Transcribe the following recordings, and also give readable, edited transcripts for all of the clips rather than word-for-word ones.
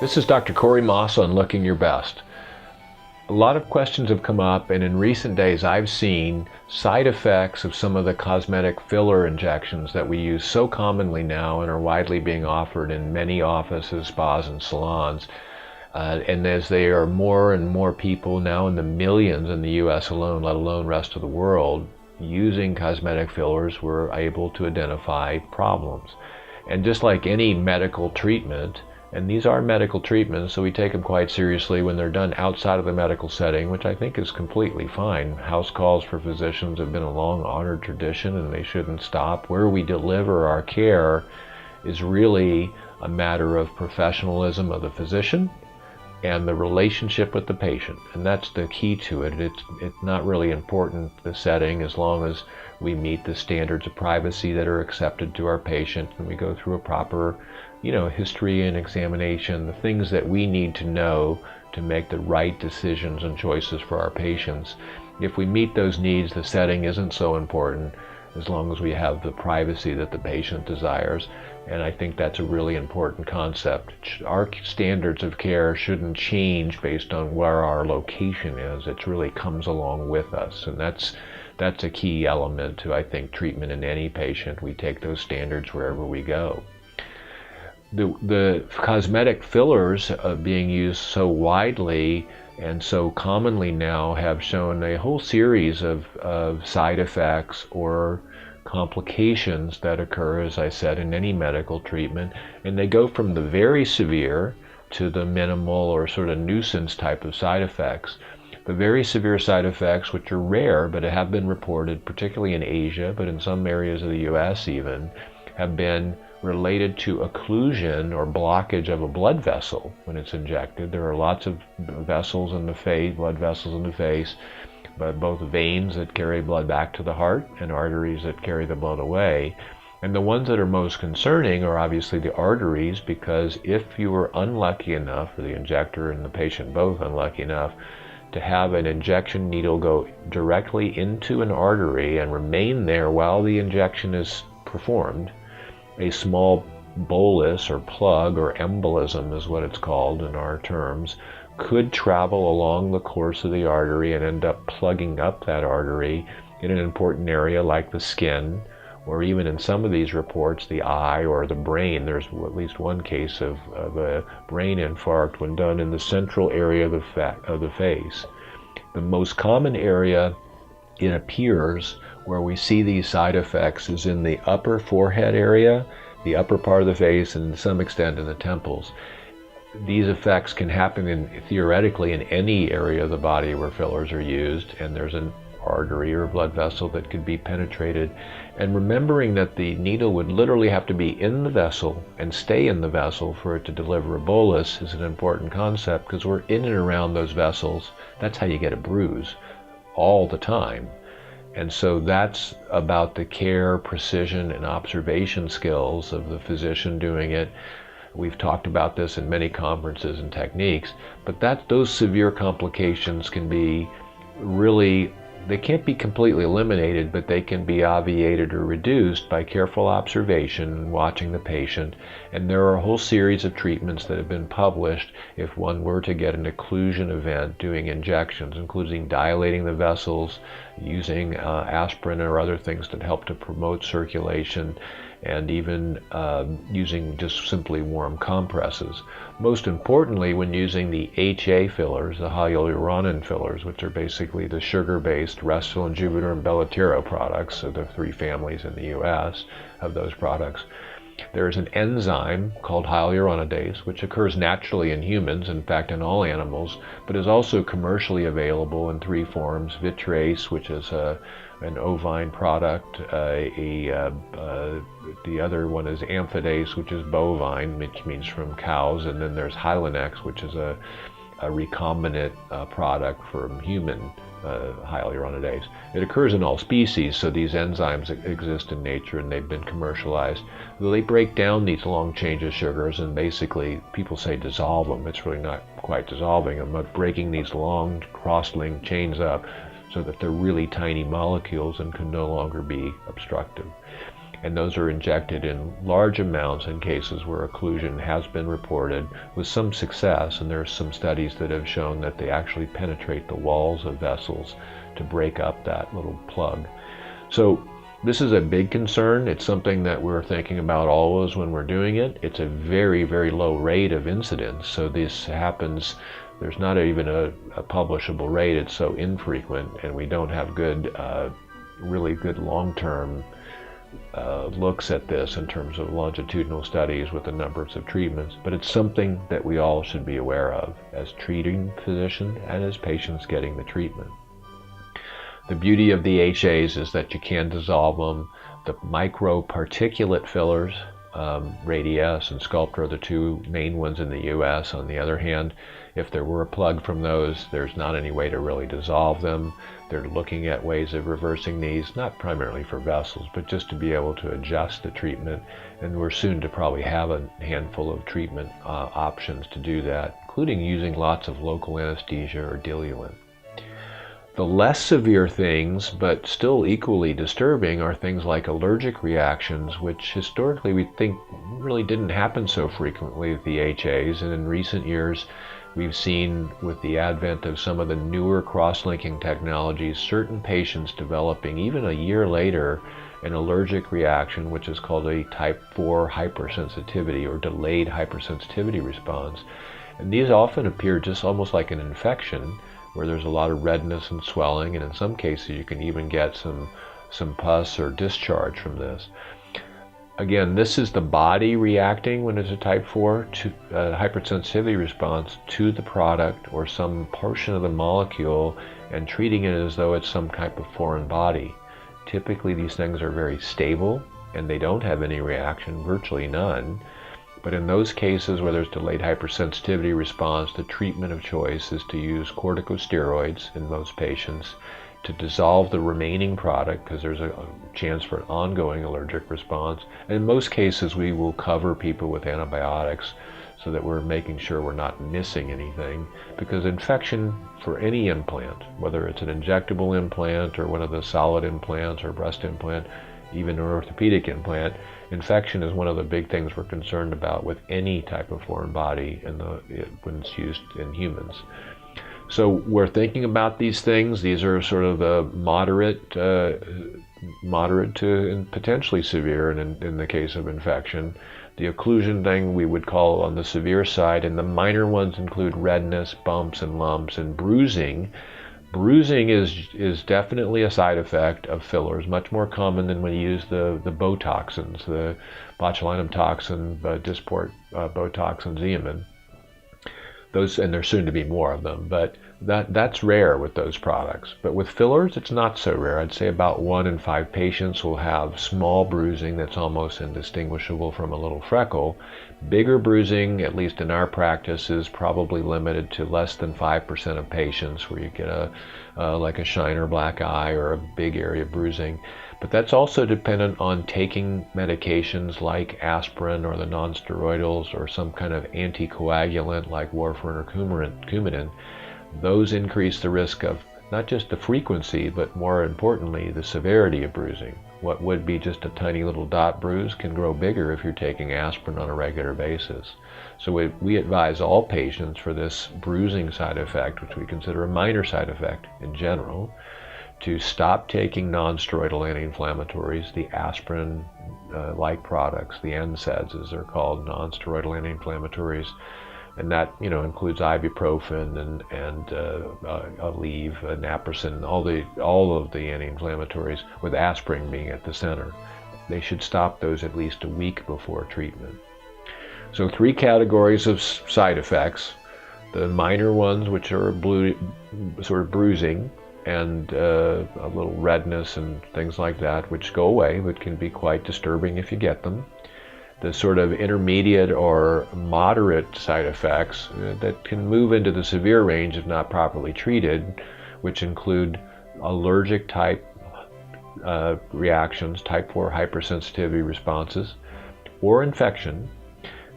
This is Dr. Corey Maas on Looking Your Best. A lot of questions have come up, and in recent days I've seen side effects of some of the cosmetic filler injections that we use so commonly now and are widely being offered in many offices, spas, and salons. And as there are more and more people now in the millions in the US alone, let alone rest of the world, using cosmetic fillers, we're able to identify problems. And just like any medical treatment, and these are medical treatments, so we take them quite seriously when they're done outside of the medical setting, which I think is completely fine. House calls for physicians have been a long honored tradition and they shouldn't stop. Where we deliver our care is really a matter of professionalism of the physician and the relationship with the patient, and that's the key to it. It's not really important the setting as long as we meet the standards of privacy that are accepted to our patient and we go through a proper history and examination, the things that we need to know to make the right decisions and choices for our patients. If we meet those needs, the setting isn't so important as long as we have the privacy that the patient desires. And I think that's a really important concept. Our standards of care shouldn't change based on where our location is. It really comes along with us. And that's a key element to, I think, treatment in any patient. We take those standards wherever we go. The cosmetic fillers being used so widely and so commonly now have shown a whole series of side effects or complications that occur, as I said, in any medical treatment, and they go from the very severe to the minimal or sort of nuisance type of side effects. The very severe side effects, which are rare but have been reported, particularly in Asia, but in some areas of the US even, have been related to occlusion or blockage of a blood vessel when it's injected. There are lots of vessels in the face, blood vessels in the face, but both veins that carry blood back to the heart and arteries that carry the blood away. And the ones that are most concerning are obviously the arteries, because if you were unlucky enough, or the injector and the patient both unlucky enough, to have an injection needle go directly into an artery and remain there while the injection is performed, a small bolus or plug or embolism is what it's called in our terms, could travel along the course of the artery and end up plugging up that artery in an important area like the skin, or even in some of these reports, the eye or the brain. There's at least one case of a brain infarct when done in the central area of the face. The most common area, it appears, where we see these side effects is in the upper forehead area, the upper part of the face, and to some extent in the temples. These effects can happen theoretically in any area of the body where fillers are used, and there's an artery or blood vessel that could be penetrated. And remembering that the needle would literally have to be in the vessel and stay in the vessel for it to deliver a bolus is an important concept, because we're in and around those vessels. That's how you get a bruise all the time. And so that's about the care, precision, and observation skills of the physician doing it. We've talked about this in many conferences and techniques, but those severe complications can be really, they can't be completely eliminated, but they can be obviated or reduced by careful observation and watching the patient. And there are a whole series of treatments that have been published if one were to get an occlusion event doing injections, including dilating the vessels, using aspirin or other things that help to promote circulation, and even using just simply warm compresses. Most importantly, when using the HA fillers, the hyaluronan fillers, which are basically the sugar-based Restylane, Juvederm, and Belotero products, so the three families in the US of those products, there's an enzyme called hyaluronidase, which occurs naturally in humans, in fact in all animals, but is also commercially available in three forms: Vitrace, which is an ovine product, the other one is amphidase, which is bovine, which means from cows, and then there's Hylenex, which is a recombinant product from human hyaluronidase. It occurs in all species, so these enzymes exist in nature and they've been commercialized. They break down these long chains of sugars and basically, people say dissolve them. It's really not quite dissolving them, but breaking these long cross-linked chains up so that they're really tiny molecules and can no longer be obstructive. and those are injected in large amounts in cases where occlusion has been reported with some success, and there are some studies that have shown that they actually penetrate the walls of vessels to break up that little plug. So this is a big concern. It's something that we're thinking about always when we're doing it. It's a very, very low rate of incidence, so this happens. There's not even a publishable rate. It's so infrequent, and we don't have good, really good long-term looks at this in terms of longitudinal studies with the numbers of treatments, but it's something that we all should be aware of as treating physicians and as patients getting the treatment. The beauty of the HAs is that you can dissolve them. The microparticulate fillers, Radiesse and Sculptra, are the two main ones in the US. On the other hand, if there were a plug from those, there's not any way to really dissolve them. They're looking at ways of reversing these, not primarily for vessels, but just to be able to adjust the treatment. And we're soon to probably have a handful of treatment options to do that, including using lots of local anesthesia or diluent. The less severe things, but still equally disturbing, are things like allergic reactions, which historically we think really didn't happen so frequently with the HAs, and in recent years we've seen, with the advent of some of the newer cross-linking technologies, certain patients developing, even a year later, an allergic reaction, which is called a type 4 hypersensitivity or delayed hypersensitivity response. And these often appear just almost like an infection, where there's a lot of redness and swelling, and in some cases you can even get some pus or discharge from this. Again, this is the body reacting when it's a type 4 to hypersensitivity response to the product or some portion of the molecule, and treating it as though it's some type of foreign body. Typically these things are very stable and they don't have any reaction, virtually none. But in those cases where there's delayed hypersensitivity response, the treatment of choice is to use corticosteroids in most patients to dissolve the remaining product, because there's a chance for an ongoing allergic response. And in most cases we will cover people with antibiotics so that we're making sure we're not missing anything, because infection for any implant, whether it's an injectable implant or one of the solid implants or breast implant, even an orthopedic implant, infection is one of the big things we're concerned about with any type of foreign body when it's used in humans. So we're thinking about these things. These are sort of the moderate to and potentially severe in the case of infection. The occlusion thing we would call on the severe side, and the minor ones include redness, bumps and lumps, and bruising. Bruising is definitely a side effect of fillers, much more common than when you use the Botoxins, the botulinum toxin, Dysport, Botox, and Xeomin. Those, and there's soon to be more of them, but that's rare with those products. But with fillers, it's not so rare. I'd say about 1 in 5 patients will have small bruising that's almost indistinguishable from a little freckle. Bigger bruising, at least in our practice, is probably limited to less than 5% of patients, where you get like a shine or black eye or a big area bruising. But that's also dependent on taking medications like aspirin or the non-steroidals or some kind of anticoagulant like warfarin or Coumadin. Those increase the risk of not just the frequency, but more importantly, the severity of bruising. What would be just a tiny little dot bruise can grow bigger if you're taking aspirin on a regular basis. So we advise all patients for this bruising side effect, which we consider a minor side effect in general, to stop taking non-steroidal anti-inflammatories, the aspirin-like products, the NSAIDs as they're called, non-steroidal anti-inflammatories, and that includes ibuprofen and Aleve, naproxen, all of the anti-inflammatories, with aspirin being at the center. They should stop those at least a week before treatment. So 3 categories of side effects: the minor ones, which are sort of bruising and a little redness and things like that, which go away but can be quite disturbing if you get them. The sort of intermediate or moderate side effects that can move into the severe range if not properly treated, which include allergic type reactions, type 4 hypersensitivity responses, or infection.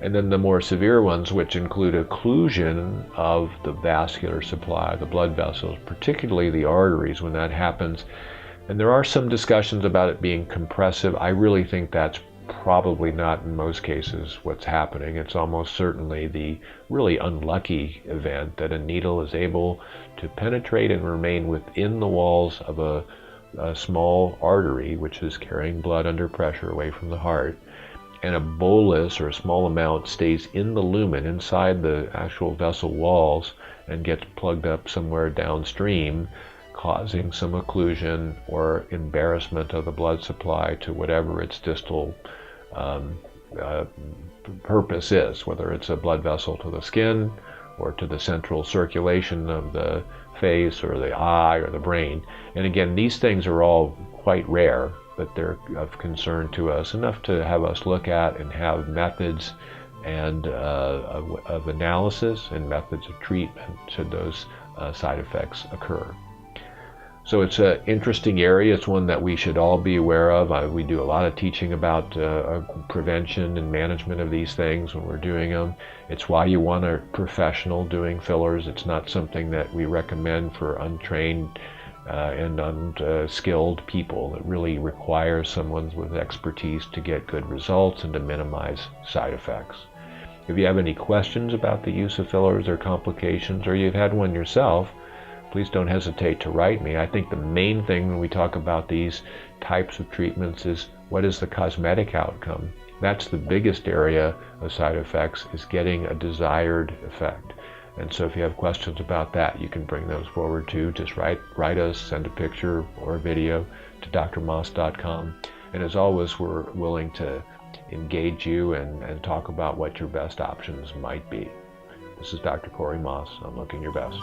And then the more severe ones, which include occlusion of the vascular supply, the blood vessels, particularly the arteries. When that happens, And there are some discussions about it being compressive. I really think that's probably not in most cases what's happening. It's almost certainly the really unlucky event that a needle is able to penetrate and remain within the walls of a small artery, which is carrying blood under pressure away from the heart, and a bolus or a small amount stays in the lumen inside the actual vessel walls and gets plugged up somewhere downstream, causing some occlusion or embarrassment of the blood supply to whatever its distal purpose is, whether it's a blood vessel to the skin or to the central circulation of the face or the eye or the brain. And again, these things are all quite rare, but they're of concern to us, enough to have us look at and have methods and of analysis and methods of treatment should those side effects occur. So it's an interesting area. It's one that we should all be aware of. We do a lot of teaching about prevention and management of these things when we're doing them. It's why you want a professional doing fillers. It's not something that we recommend for untrained and unskilled people. It really requires someone with expertise to get good results and to minimize side effects. If you have any questions about the use of fillers or complications, or you've had one yourself, please don't hesitate to write me. I think the main thing when we talk about these types of treatments is what is the cosmetic outcome. That's the biggest area of side effects, is getting a desired effect. And so if you have questions about that, you can bring those forward too. Just write us, send a picture or a video to drmaas.com. And as always, we're willing to engage you and talk about what your best options might be. This is Dr. Corey Maas on Looking Your Best.